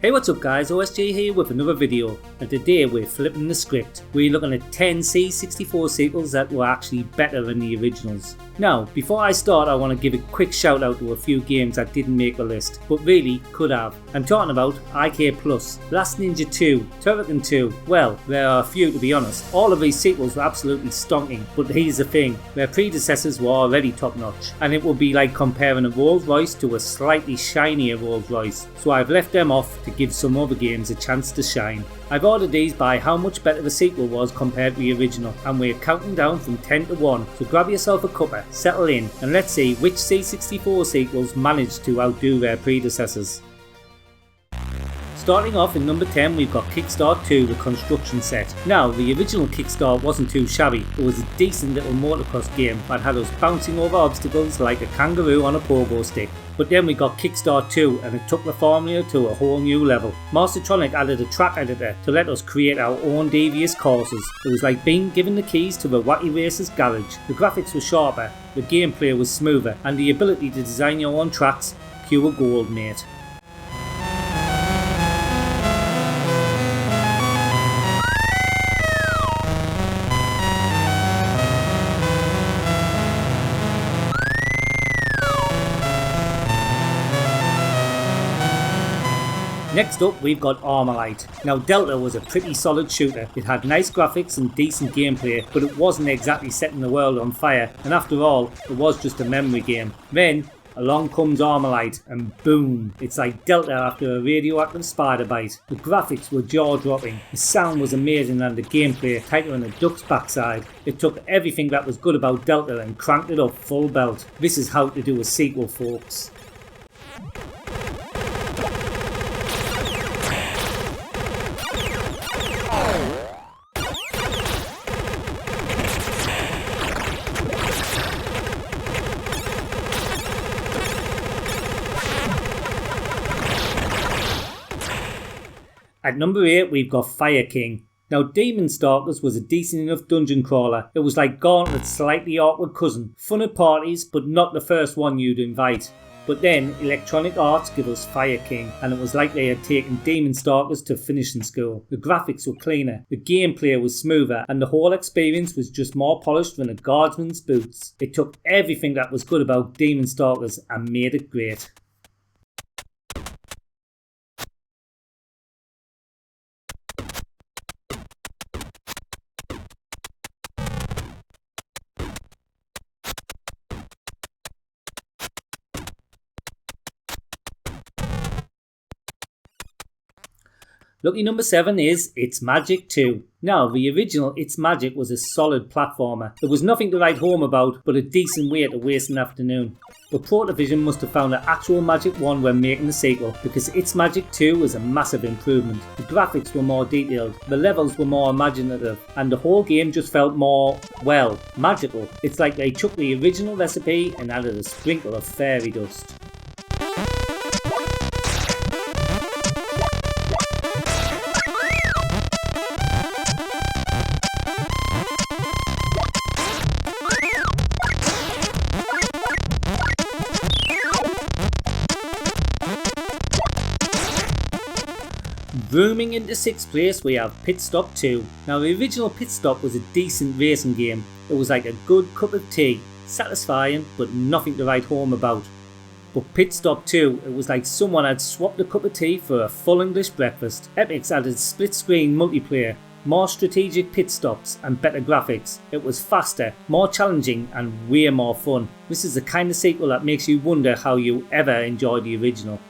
Hey, what's up guys, OSJ here with another video, and today we're flipping the script. We're looking at 10 C64 sequels that were actually better than the originals. Now, before I start, I want to give a quick shout out to a few games that didn't make the list, but really could have. I'm talking about IK+, Last Ninja 2, Turrican 2, well, there are a few to be honest. All of these sequels were absolutely stonking, but here's the thing, their predecessors were already top notch, and it would be like comparing a Rolls Royce to a slightly shinier Rolls Royce, so I've left them off to give some other games a chance to shine. I've ordered these by how much better the sequel was compared to the original, and we're counting down from 10 to 1, so grab yourself a cuppa, settle in, and let's see which C64 sequels managed to outdo their predecessors. Starting off in number 10, we've got Kickstart II, the construction set. Now, the original Kickstart wasn't too shabby. It was a decent little motocross game that had us bouncing over obstacles like a kangaroo on a pogo stick. But then we got Kickstart II, and it took the formula to a whole new level. Mastertronic added a track editor to let us create our own devious courses. It was like being given the keys to the Wacky Racer's garage. The graphics were sharper, the gameplay was smoother, and the ability to design your own tracks, pure gold, mate. Next up, we've got ArmaLite. Now, Delta was a pretty solid shooter. It had nice graphics and decent gameplay, but it wasn't exactly setting the world on fire, and after all, it was just a memory game. Then, along comes ArmaLite, and boom, it's like Delta after a radioactive spider bite. The graphics were jaw-dropping, the sound was amazing, and the gameplay tighter than a duck's backside. It took everything that was good about Delta and cranked it up full belt. This is how to do a sequel, folks. At number 8, we've got Fire King. Now, Demon Stalkers was a decent enough dungeon crawler. It was like Gauntlet's slightly awkward cousin. Fun at parties, but not the first one you'd invite. But then, Electronic Arts gave us Fire King, and it was like they had taken Demon Stalkers to finishing school. The graphics were cleaner, the gameplay was smoother, and the whole experience was just more polished than a guardsman's boots. It took everything that was good about Demon Stalkers and made it great. Lucky number 7 is It's Magic 2. Now, the original It's Magic was a solid platformer. It was nothing to write home about, but a decent way to waste an afternoon. But Protovision must have found the actual Magic 1 when making the sequel, because It's Magic 2 was a massive improvement. The graphics were more detailed, the levels were more imaginative, and the whole game just felt more, well, magical. It's like they took the original recipe and added a sprinkle of fairy dust. Zooming into 6th place, we have Pit Stop 2. Now, the original Pit Stop was a decent racing game. It was like a good cup of tea, satisfying but nothing to write home about. But Pit Stop 2, it was like someone had swapped a cup of tea for a full English breakfast. Epix added split screen multiplayer, more strategic pit stops and better graphics. It was faster, more challenging and way more fun. This is the kind of sequel that makes you wonder how you ever enjoyed the original.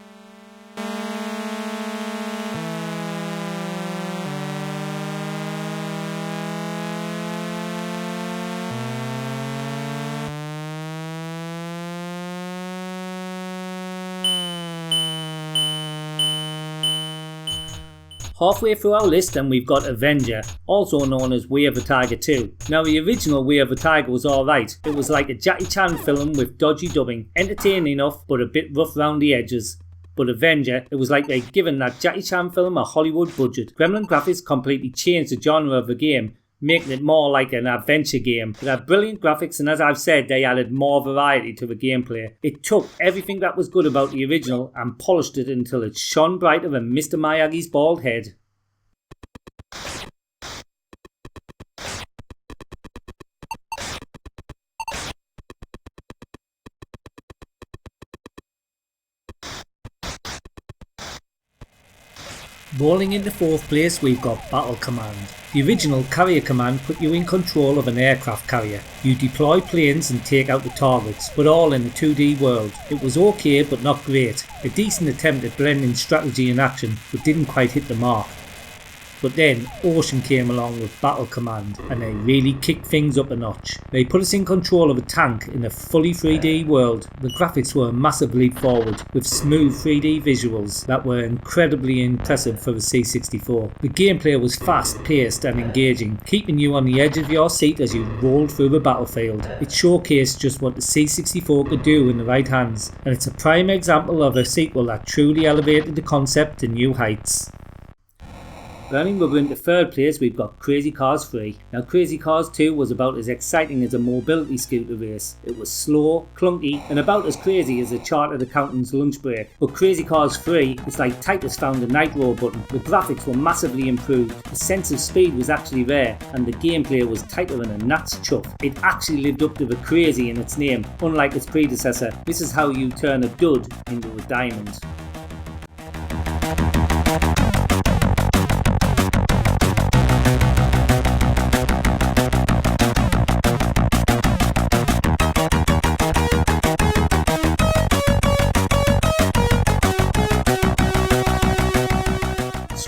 Halfway through our list, and we've got Avenger, also known as Way of the Tiger 2. Now, the original Way of the Tiger was alright. It was like a Jackie Chan film with dodgy dubbing, entertaining enough but a bit rough round the edges. But Avenger, it was like they'd given that Jackie Chan film a Hollywood budget. Gremlin graphics completely changed the genre of the game, making it more like an adventure game. It had brilliant graphics, and as I've said, they added more variety to the gameplay. It took everything that was good about the original and polished it until it shone brighter than Mr. Miyagi's bald head. Rolling into 4th place, we've got Battle Command. The original Carrier Command put you in control of an aircraft carrier. You deploy planes and take out the targets, but all in a 2D world. It was okay but not great. A decent attempt at blending strategy and action, but didn't quite hit the mark. But then Ocean came along with Battle Command and they really kicked things up a notch. They put us in control of a tank in a fully 3D world. The graphics were a massive leap forward with smooth 3D visuals that were incredibly impressive for the C64. The gameplay was fast paced and engaging, keeping you on the edge of your seat as you rolled through the battlefield. It showcased just what the C64 could do in the right hands, and it's a prime example of a sequel that truly elevated the concept to new heights. Running rubber into 3rd place, we've got Crazy Cars 3. Now Crazy Cars 2 was about as exciting as a mobility scooter race. It was slow, clunky and about as crazy as a chartered accountant's lunch break. But Crazy Cars 3 is like Titus found a nitro button. The graphics were massively improved, the sense of speed was actually there, and the gameplay was tighter than a gnat's chuff. It actually lived up to the crazy in its name, unlike its predecessor. This is how you turn a dud into a diamond.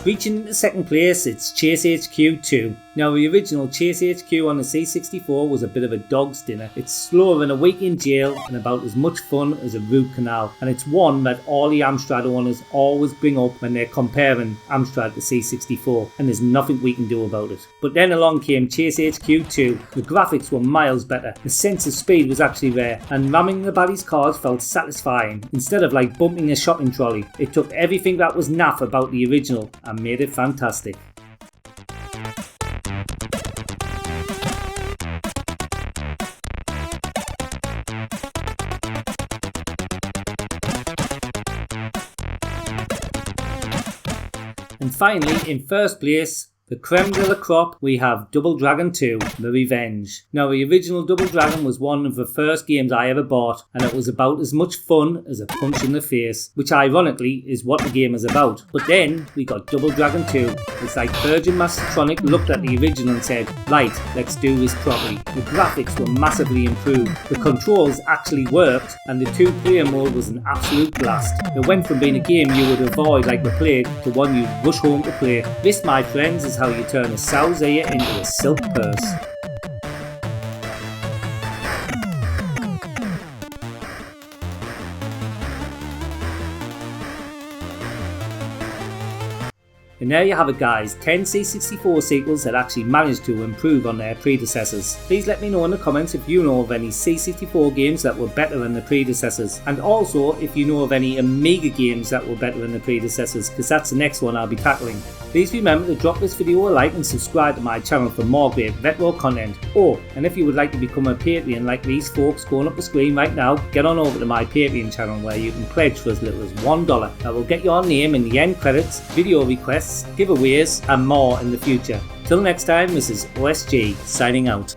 Reaching into 2nd place, it's Chase HQ 2. Now the original Chase HQ on the C64 was a bit of a dog's dinner. It's slower than a week in jail and about as much fun as a root canal, and it's one that all the Amstrad owners always bring up when they're comparing Amstrad to C64, and there's nothing we can do about it. But then along came Chase HQ 2. The graphics were miles better, the sense of speed was actually there, and ramming the baddie's cars felt satisfying instead of like bumping a shopping trolley. It took everything that was naff about the original and made it fantastic. And finally, in 1st place, the creme de la crop, we have Double Dragon 2, The Revenge. Now the original Double Dragon was one of the first games I ever bought, and it was about as much fun as a punch in the face, which ironically is what the game is about. But then we got Double Dragon 2. It's like Virgin Mastertronic looked at the original and said, right, let's do this properly. The graphics were massively improved, the controls actually worked, and the 2-player mode was an absolute blast. It went from being a game you would avoid like the plague to one you'd rush home to play. This, my friends, is how you turn a sow's ear into a silk purse. And there you have it guys, 10 C64 sequels that actually managed to improve on their predecessors. Please let me know in the comments if you know of any C64 games that were better than the predecessors, and also if you know of any Amiga games that were better than the predecessors, because that's the next one I'll be tackling. Please remember to drop this video a like and subscribe to my channel for more great retro content. Oh, and if you would like to become a Patreon like these folks going up the screen right now, get on over to my Patreon channel where you can pledge for as little as $1. That will get your name in the end credits, video requests, giveaways and more in the future. Till next time, this is OSG signing out.